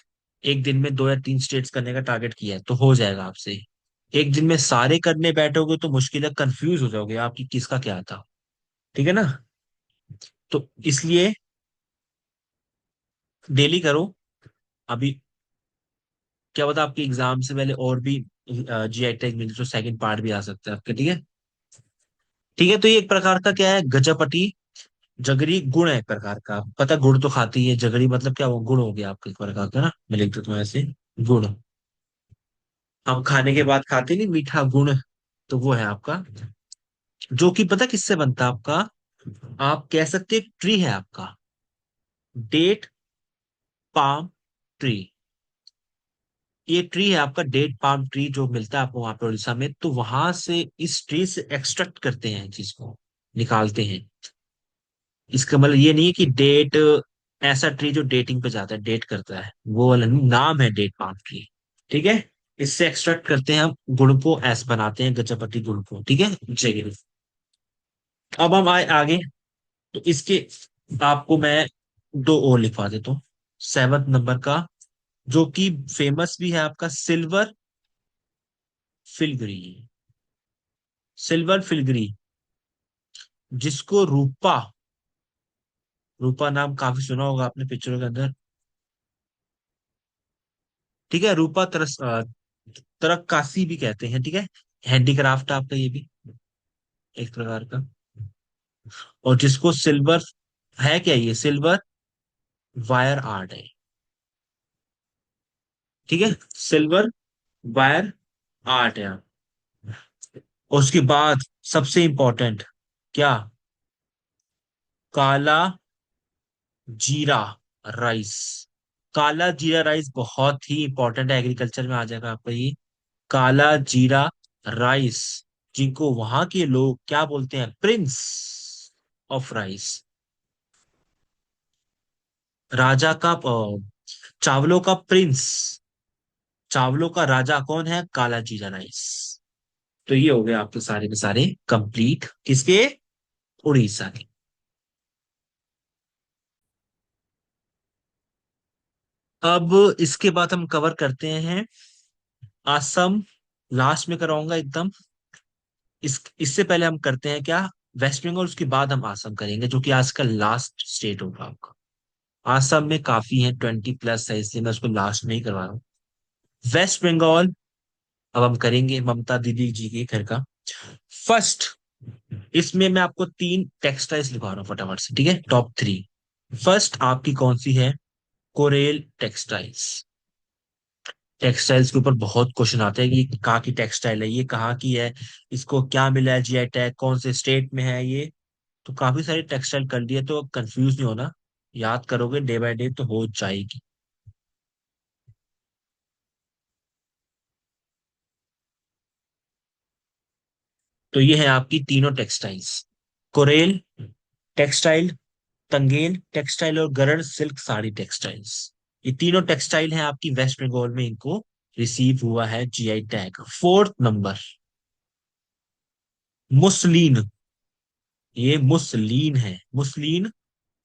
एक दिन में 2 या 3 स्टेट्स करने का टारगेट किया है, तो हो जाएगा आपसे। एक दिन में सारे करने बैठोगे तो मुश्किल है, कंफ्यूज हो जाओगे आपकी किसका क्या था। ठीक है ना। तो इसलिए डेली करो। अभी क्या पता आपके एग्जाम से पहले और भी जीआई टैग मिले तो सेकंड पार्ट भी आ सकता है आपके। ठीक है। ठीक है, तो ये एक प्रकार का क्या है, गजपति जगरी गुण है एक प्रकार का। पता गुड़ तो खाती है, जगरी मतलब क्या, वो गुण हो गया आपका एक प्रकार का ना, मैं लिख देता हूँ ऐसे। गुड़, हम खाने के बाद खाते नहीं मीठा गुण, तो वो है आपका। जो कि पता किससे बनता है आपका, आप कह सकते हैं ट्री है आपका, डेट पाम ट्री। ये ट्री है आपका डेट पाम ट्री, जो मिलता है आपको वहां पे उड़ीसा में, तो वहां से इस ट्री से एक्सट्रैक्ट करते हैं चीज को, निकालते हैं। इसका मतलब ये नहीं है कि डेट ऐसा ट्री जो डेटिंग पे जाता है, डेट करता है, वो वाला नहीं, नाम है डेट पाम ट्री। ठीक है। इससे एक्सट्रैक्ट करते हैं हम गुड़ को, ऐस बनाते हैं गजपति गुड़ को। ठीक है, जय। अब हम आए आगे। तो इसके आपको मैं दो और लिखवा देता हूँ। सेवंथ नंबर का, जो कि फेमस भी है आपका, सिल्वर फिलगरी। सिल्वर फिलगरी, जिसको रूपा, रूपा नाम काफी सुना होगा आपने पिक्चरों के अंदर। ठीक है, रूपा तरक्कासी भी कहते हैं। ठीक है, हैंडीक्राफ्ट आपका ये भी एक प्रकार का। और जिसको सिल्वर, है क्या ये, सिल्वर वायर आर्ट है। ठीक है, सिल्वर वायर आर्ट है। और उसके बाद सबसे इंपॉर्टेंट क्या, काला जीरा राइस। काला जीरा राइस बहुत ही इंपॉर्टेंट है, एग्रीकल्चर में आ जाएगा आपका ये। काला जीरा राइस, जिनको वहां के लोग क्या बोलते हैं, प्रिंस ऑफ राइस। राजा का चावलों का प्रिंस, चावलों का राजा कौन है, काला जीरा राइस। तो ये हो गए आपके सारे के सारे कंप्लीट, किसके, उड़ीसा के। अब इसके बाद हम कवर करते हैं असम, लास्ट में कराऊंगा एकदम। इससे पहले हम करते हैं क्या, वेस्ट बंगाल, उसके बाद हम असम करेंगे, जो कि आज का लास्ट स्टेट होगा आपका। असम में काफी है, 20+ है, इसलिए मैं उसको लास्ट में ही करवा रहा हूँ। वेस्ट बंगाल अब हम करेंगे ममता दीदी जी के घर का। फर्स्ट, इसमें मैं आपको तीन टेक्सटाइल्स लिखवा रहा हूँ फटाफट से, ठीक है, टॉप 3। फर्स्ट आपकी कौन सी है, कोरेल टेक्सटाइल्स। टेक्सटाइल्स के ऊपर बहुत क्वेश्चन आते हैं कि ये कहाँ की टेक्सटाइल है, ये कहाँ की है, इसको क्या मिला है जीआई टैग, कौन से स्टेट में है ये। तो काफी सारी टेक्सटाइल कर दिए, तो कंफ्यूज नहीं होना, याद करोगे डे बाय डे तो हो जाएगी। तो ये है आपकी तीनों टेक्सटाइल्स, कोरेल टेक्सटाइल, तंगेल टेक्सटाइल और गरड़ सिल्क साड़ी टेक्सटाइल्स। ये तीनों टेक्सटाइल हैं आपकी, वेस्ट बंगाल में इनको रिसीव हुआ है GI tag. Fourth number, muslin. ये मुस्लिन है, मुस्लिन,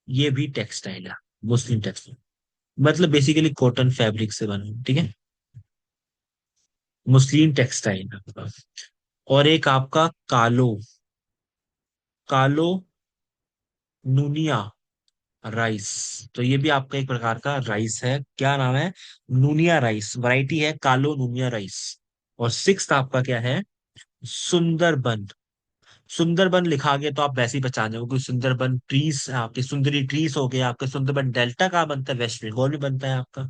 ये भी टेक्सटाइल है। मुस्लिम टेक्सटाइल मतलब बेसिकली कॉटन फैब्रिक से बना है, ठीक है, मुस्लिम टेक्सटाइल आपका। और एक आपका कालो, कालो नूनिया राइस। तो ये भी आपका एक प्रकार का राइस है, क्या नाम है, नूनिया राइस, वैरायटी है कालो नूनिया राइस। और सिक्स्थ आपका क्या है, सुंदरबन। सुंदरबन लिखा गया तो आप वैसे ही पहचान जाओगे, क्योंकि सुंदरबन ट्रीज आपके, सुंदरी ट्रीज हो गए आपके। सुंदरबन डेल्टा कहाँ बनता है, वेस्ट बंगाल में बनता है आपका।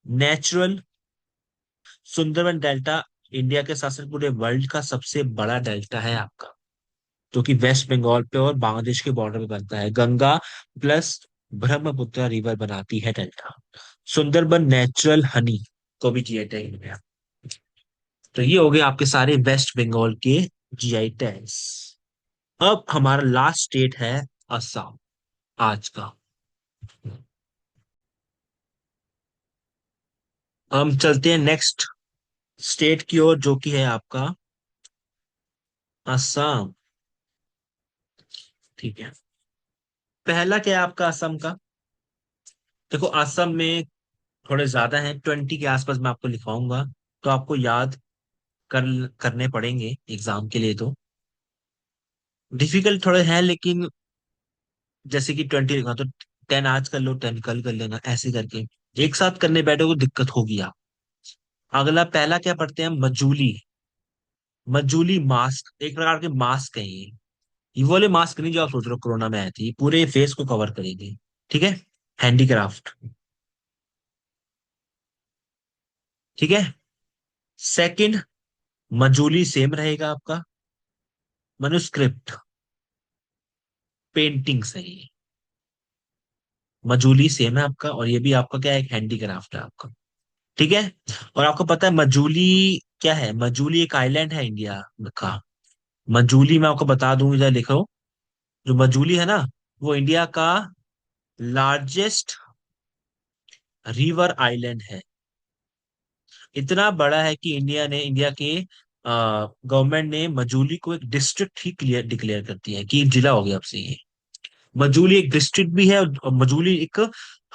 नेचुरल सुंदरबन डेल्टा इंडिया के साथ साथ पूरे वर्ल्ड का सबसे बड़ा डेल्टा है आपका, जो कि वेस्ट बंगाल पे और बांग्लादेश के बॉर्डर पे बनता है। गंगा प्लस ब्रह्मपुत्र रिवर बनाती है डेल्टा। सुंदरबन नेचुरल हनी को भी जीआई टैग मिला। तो ये हो गए आपके सारे वेस्ट बंगाल के जीआई टैग्स। अब हमारा लास्ट स्टेट है असम, आज का। हम चलते हैं नेक्स्ट स्टेट की ओर, जो कि है आपका असम। ठीक है, पहला क्या है आपका असम का, देखो असम में थोड़े ज्यादा हैं, 20 के आसपास मैं आपको लिखवाऊंगा, तो आपको याद कर करने पड़ेंगे एग्जाम के लिए तो। डिफिकल्ट थोड़े हैं लेकिन, जैसे कि 20 लिखा तो 10 आज कर लो, 10 कल कर लेना, ऐसे करके एक साथ करने बैठो तो दिक्कत होगी आप। अगला पहला क्या पढ़ते हैं, मजूली। मजूली मास्क, एक प्रकार के मास्क है ये वाले मास्क नहीं जो आप सोच रहे हो कोरोना में आए थे, ये पूरे फेस को कवर करेंगे। ठीक है। हैंडीक्राफ्ट। ठीक है। सेकंड, मजूली सेम रहेगा आपका, मनुस्क्रिप्ट, पेंटिंग्स है ये। मजूली सेम है आपका, और ये भी आपका क्या है, एक हैंडीक्राफ्ट है आपका। ठीक है। और आपको पता है मजूली क्या है, मजूली एक आइलैंड है इंडिया का। मजूली मैं आपको बता दूं, इधर लिखो। जो मजूली है ना, वो इंडिया का लार्जेस्ट रिवर आइलैंड है। इतना बड़ा है कि इंडिया के गवर्नमेंट ने मजूली को एक डिस्ट्रिक्ट ही क्लियर डिक्लेयर कर दिया है कि एक जिला हो गया अब से ये। मजूली एक डिस्ट्रिक्ट भी है, और मजूली एक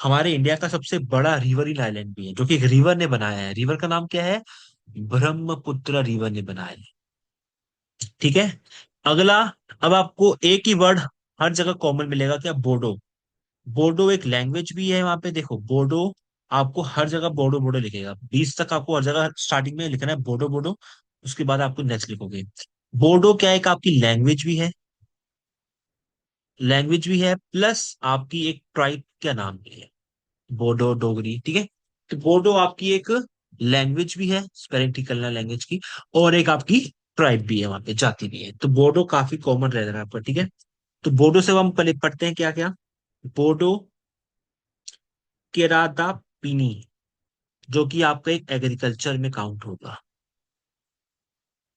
हमारे इंडिया का सबसे बड़ा रिवरइन आइलैंड भी है, जो कि एक रिवर ने बनाया है। रिवर का नाम क्या है, ब्रह्मपुत्र रिवर ने बनाया है। ठीक है। अगला, अब आपको एक ही वर्ड हर जगह कॉमन मिलेगा, क्या, बोडो। बोडो एक लैंग्वेज भी है वहां पे, देखो बोडो। आपको हर जगह बोडो बोडो लिखेगा, 20 तक आपको हर जगह स्टार्टिंग में लिखना है बोडो बोडो। उसके बाद आपको नेक्स्ट लिखोगे। बोडो क्या, एक आपकी लैंग्वेज भी है, लैंग्वेज भी है प्लस आपकी एक ट्राइब का नाम भी है, बोडो डोगरी। ठीक है। तो बोडो आपकी एक लैंग्वेज भी है, स्पेलिंग करना लैंग्वेज की, और एक आपकी ट्राइब भी है वहां पे, जाति भी है। तो बोडो काफी कॉमन रहेगा आपका। ठीक है। तो बोडो से हम पहले पढ़ते हैं क्या क्या। बोडो केरादा पीनी, जो कि आपका एक एग्रीकल्चर में काउंट होगा।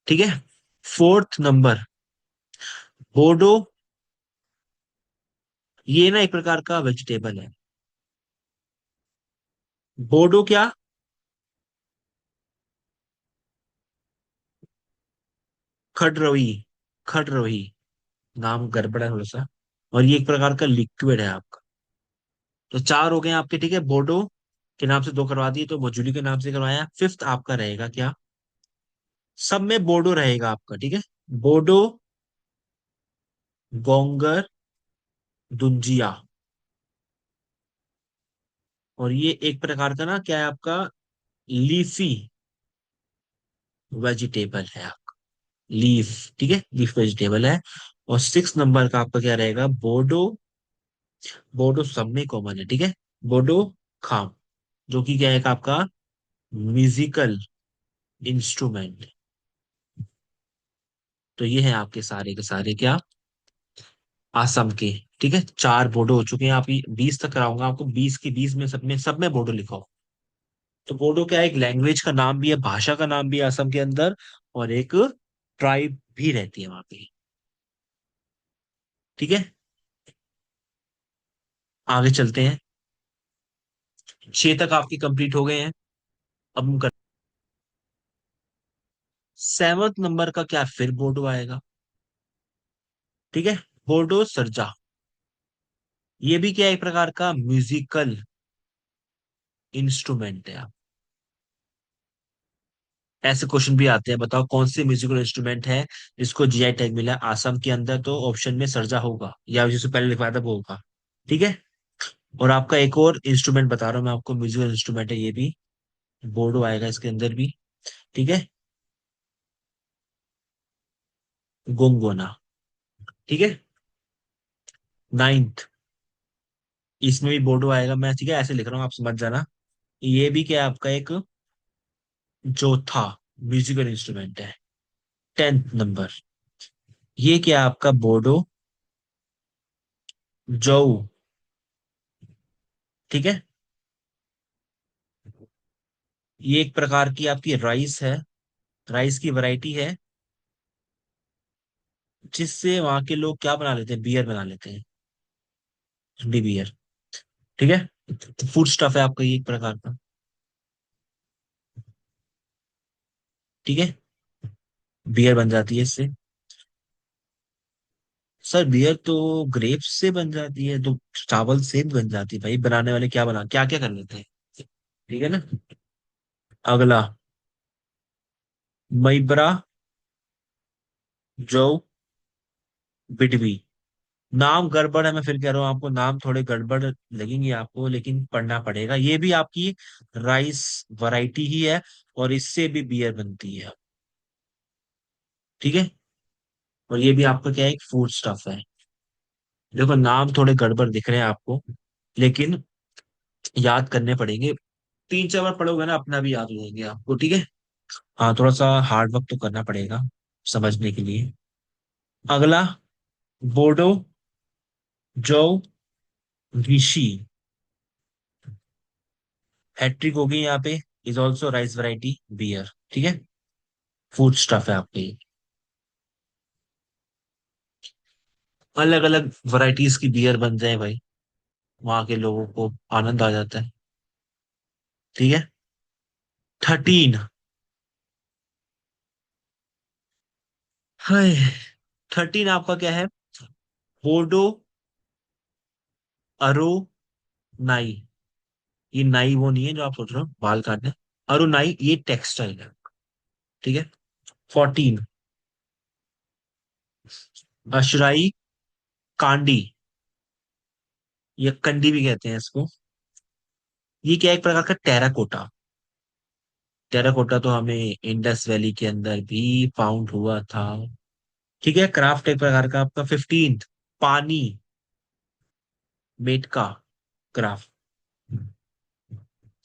ठीक है। फोर्थ नंबर, बोडो, ये ना एक प्रकार का वेजिटेबल है। बोडो क्या, खडरवी, खडरवी, नाम गड़बड़ा है थोड़ा सा। और ये एक प्रकार का लिक्विड है आपका। तो चार हो गए आपके। ठीक है। बोडो के नाम से दो करवा दिए, तो मजूली के नाम से करवाया। फिफ्थ आपका रहेगा क्या, सब में बोडो रहेगा आपका। ठीक है। बोडो, गोंगर, दुंजिया। और ये एक प्रकार का ना क्या है आपका, लीफी वेजिटेबल है आपका, लीफ। ठीक है, लीफ वेजिटेबल है। और सिक्स नंबर का आपका क्या रहेगा, बोडो। बोडो सब में कॉमन है। ठीक है। बोडो खाम, जो कि क्या है आपका म्यूजिकल इंस्ट्रूमेंट। तो ये है आपके सारे के सारे क्या, असम के। ठीक है। चार बोडो हो चुके हैं, आप 20 तक कराऊंगा आपको, 20 के 20 में सब में बोडो लिखो। तो बोडो क्या है, एक लैंग्वेज का नाम भी है, भाषा का नाम भी है असम के अंदर, और एक ट्राइब भी रहती है वहां पे। ठीक है। आगे चलते हैं। 6 तक आपकी कंप्लीट हो गए हैं। अब हम कर, सेवंथ नंबर का क्या, फिर बोडो आएगा। ठीक है। बोडो सरजा, ये भी क्या एक प्रकार का म्यूजिकल इंस्ट्रूमेंट है। ऐसे क्वेश्चन भी आते हैं, बताओ कौन से म्यूजिकल इंस्ट्रूमेंट है जिसको जीआई टैग मिला है आसाम के अंदर, तो ऑप्शन में सरजा होगा, या जिससे पहले लिखवाया था वो होगा। ठीक है। और आपका एक और इंस्ट्रूमेंट बता रहा हूँ मैं आपको, म्यूजिकल इंस्ट्रूमेंट है ये भी, बोर्डो आएगा इसके अंदर भी। ठीक है। गोंगोना। ठीक है। नाइन्थ, इसमें भी बोर्डो आएगा, मैं ठीक है ऐसे लिख रहा हूँ आप समझ जाना। ये भी क्या है आपका एक जोथा म्यूजिकल इंस्ट्रूमेंट है। 10th नंबर, ये क्या है आपका, बोर्डो जौ। ठीक है। ये एक प्रकार की आपकी राइस है, राइस की वैरायटी है, जिससे वहां के लोग क्या बना लेते हैं, बियर बना लेते हैं, ठंडी बियर। ठीक है। फूड स्टफ है आपका ये एक प्रकार का। ठीक है। बियर बन जाती है इससे। सर बियर तो ग्रेप्स से बन जाती है, तो चावल से भी बन जाती है भाई, बनाने वाले क्या क्या कर लेते हैं। ठीक है ना। अगला, मैब्रा, जो, बिडवी। नाम गड़बड़ है, मैं फिर कह रहा हूँ आपको, नाम थोड़े गड़बड़ लगेंगे आपको, लेकिन पढ़ना पड़ेगा। ये भी आपकी राइस वैरायटी ही है, और इससे भी बियर बनती है। ठीक है। और ये भी आपका क्या है, एक फूड स्टफ है। देखो नाम थोड़े गड़बड़ दिख रहे हैं आपको, लेकिन याद करने पड़ेंगे। 3 4 बार पढ़ोगे ना, अपना भी याद हो जाएंगे आपको। ठीक है। हाँ, थोड़ा सा हार्ड वर्क तो करना पड़ेगा समझने के लिए। अगला, बोर्डो, जो, ऋषि। हैट्रिक होगी यहाँ पे। Is also rice variety beer. ठीक है। फूड स्टफ है आपके। अलग अलग वैरायटीज की बियर बन जाए भाई, वहां के लोगों को आनंद आ जाता है। ठीक है। 13। हाय। 13 आपका क्या है, बोर्डो, अरो, नाई। ये नाई वो नहीं है जो आप सोच रहे हो बाल काटने। अरो नाई ये टेक्सटाइल है। ठीक है। 14, अशराई, कांडी। ये कंडी भी कहते हैं इसको। ये क्या है, एक प्रकार का टेराकोटा। टेराकोटा तो हमें इंडस वैली के अंदर भी फाउंड हुआ था। ठीक है। क्राफ्ट एक प्रकार का आपका। 15, पानी, मेटका, क्राफ्ट।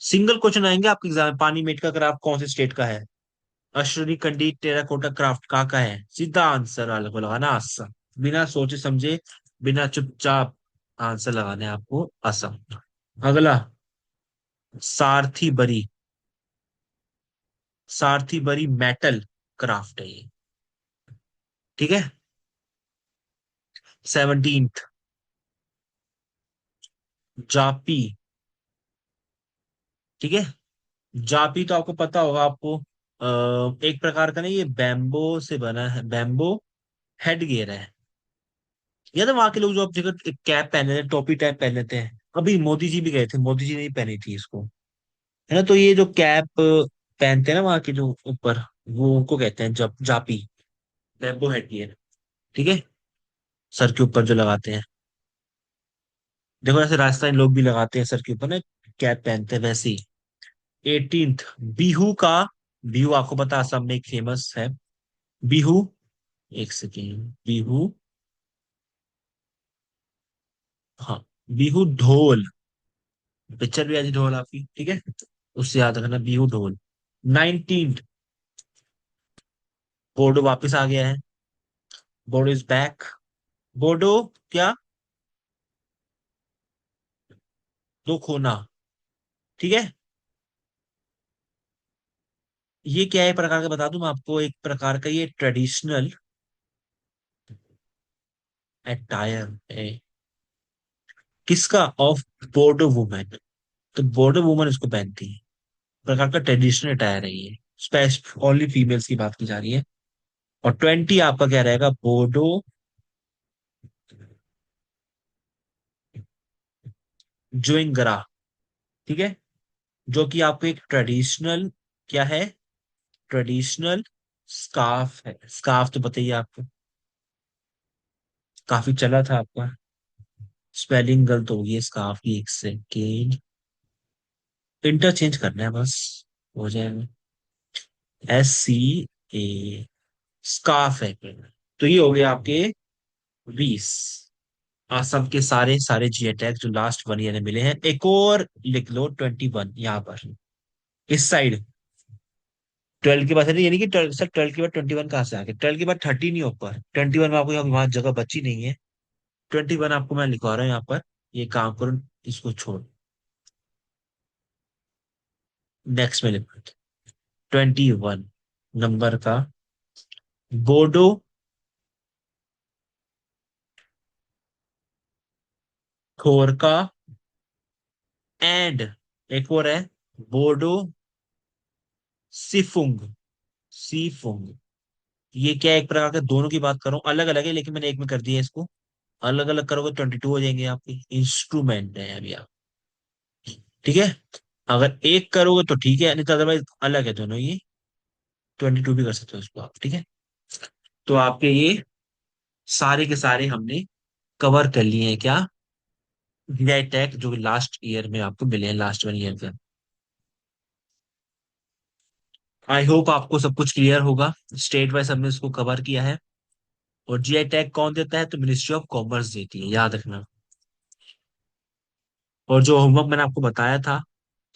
सिंगल क्वेश्चन आएंगे आपके एग्जाम में, पानी मेटका क्राफ्ट कौन से स्टेट का है। अश्वनी कंडी टेराकोटा क्राफ्ट का है। सीधा आंसर वाले को लगाना असम। बिना सोचे समझे, बिना चुपचाप आंसर लगाने हैं आपको, असम। अगला, सारथी बरी। सारथी बरी मेटल क्राफ्ट है ये। ठीक है। 17, जापी। ठीक है। जापी तो आपको पता होगा आपको, एक प्रकार का ना ये बैम्बो से बना है, बैम्बो हेड गियर है। या तो वहां के लोग जो आप देखो कैप पहन लेते हैं, टोपी टाइप पहन लेते हैं। अभी मोदी जी भी गए थे, मोदी जी ने ही पहनी थी इसको, है ना। तो ये जो कैप पहनते हैं ना वहां के जो ऊपर, वो उनको कहते हैं जब जापी, बैम्बो हेड गियर। ठीक है। सर के ऊपर जो लगाते हैं, देखो ऐसे राजस्थानी लोग भी लगाते हैं सर के ऊपर ना, कैप पहनते हैं वैसे ही। 18th, बिहू का। बिहू आपको पता है, असम में एक फेमस है बिहू। एक सेकेंड, बिहू। हाँ, बिहू ढोल। पिक्चर भी आई थी ढोल आपकी। ठीक है। उससे याद रखना, बिहू ढोल। 19, बोडो वापस आ गया है। Bodo is back. बोडो क्या, दो खोना। ठीक है। ये क्या है प्रकार का, बता दूं मैं आपको, एक प्रकार का ये ट्रेडिशनल अटायर है। किसका, ऑफ बोडो वुमेन। तो बोडो वुमेन इसको पहनती है। प्रकार का ट्रेडिशनल अटायर है ये। स्पेशल ओनली फीमेल्स की बात की जा रही है। और 20 आपका क्या रहेगा, बोडो जुइंगरा। ठीक है। जो कि आपको एक ट्रेडिशनल, क्या है, ट्रेडिशनल स्कार्फ है। स्कार्फ तो बताइए आपको, काफी चला था आपका। स्पेलिंग गलत होगी है स्कार्फ की, एक सेकेंड। इंटरचेंज करना है बस, हो जाएगा। SCA, स्कार्फ है। तो ये हो गए आपके 20। असम के सारे सारे जी अटैक जो लास्ट 1 ईयर में मिले हैं। एक और लिख लो, 21 यहाँ पर, इस साइड। 12 के बाद यानी कि 12, सर 12 के बाद 21 कहाँ से आ गया, 12 के बाद 13 ही ऊपर, 21 में आपको यहाँ वहां जगह बची नहीं है। 21 आपको मैं लिखवा रहा हूँ यहाँ पर। ये काम करो, इसको छोड़, नेक्स्ट में लिखो। 21 नंबर का, बोडो, खोरका, एंड एक और है, बोडो सिफुंग। सीफुंग। ये क्या है, एक प्रकार का, दोनों की बात कर रहा हूँ, अलग अलग है लेकिन मैंने एक में कर दिया है इसको। अलग अलग करोगे 22 हो जाएंगे आपके। इंस्ट्रूमेंट है अभी आप। ठीक है। अगर एक करोगे तो ठीक है, नहीं तो अदरवाइज अलग है दोनों ये। 22 भी कर सकते हो उसको आप, ठीक है। तो आपके ये सारे के सारे हमने कवर कर लिए हैं क्या, वीआई टैग जो लास्ट ईयर में आपको मिले हैं, लास्ट 1 ईयर के। आई होप आपको सब कुछ क्लियर होगा। स्टेट वाइज हमने इसको कवर किया है। और जीआई टैग कौन देता है, तो मिनिस्ट्री ऑफ कॉमर्स देती है, याद रखना। और जो होमवर्क मैंने आपको बताया था,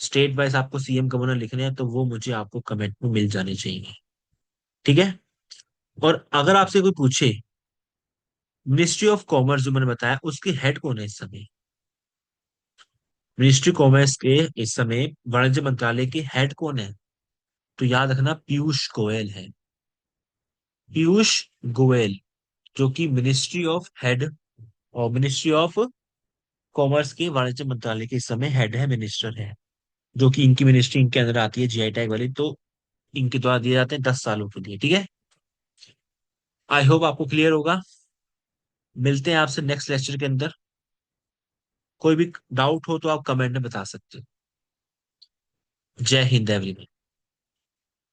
स्टेट वाइज आपको सीएम गवर्नर लिखने हैं, तो वो मुझे आपको कमेंट में मिल जाने चाहिए, ठीक है। और अगर आपसे कोई पूछे मिनिस्ट्री ऑफ कॉमर्स जो मैंने बताया, उसके हेड कौन है इस समय, मिनिस्ट्री कॉमर्स के इस समय वाणिज्य मंत्रालय के हेड कौन है, तो याद रखना पीयूष गोयल है। पीयूष गोयल, जो कि मिनिस्ट्री ऑफ हेड और मिनिस्ट्री ऑफ कॉमर्स के वाणिज्य मंत्रालय के इस समय हेड है, मिनिस्टर है। जो कि इनकी मिनिस्ट्री इनके अंदर आती है, जीआई टैग वाली, तो इनके द्वारा दिए जाते हैं 10 सालों के लिए, ठीक है। आई होप आपको क्लियर होगा। मिलते हैं आपसे नेक्स्ट लेक्चर के अंदर। कोई भी डाउट हो तो आप कमेंट में बता सकते हो। जय हिंद एवरीवन।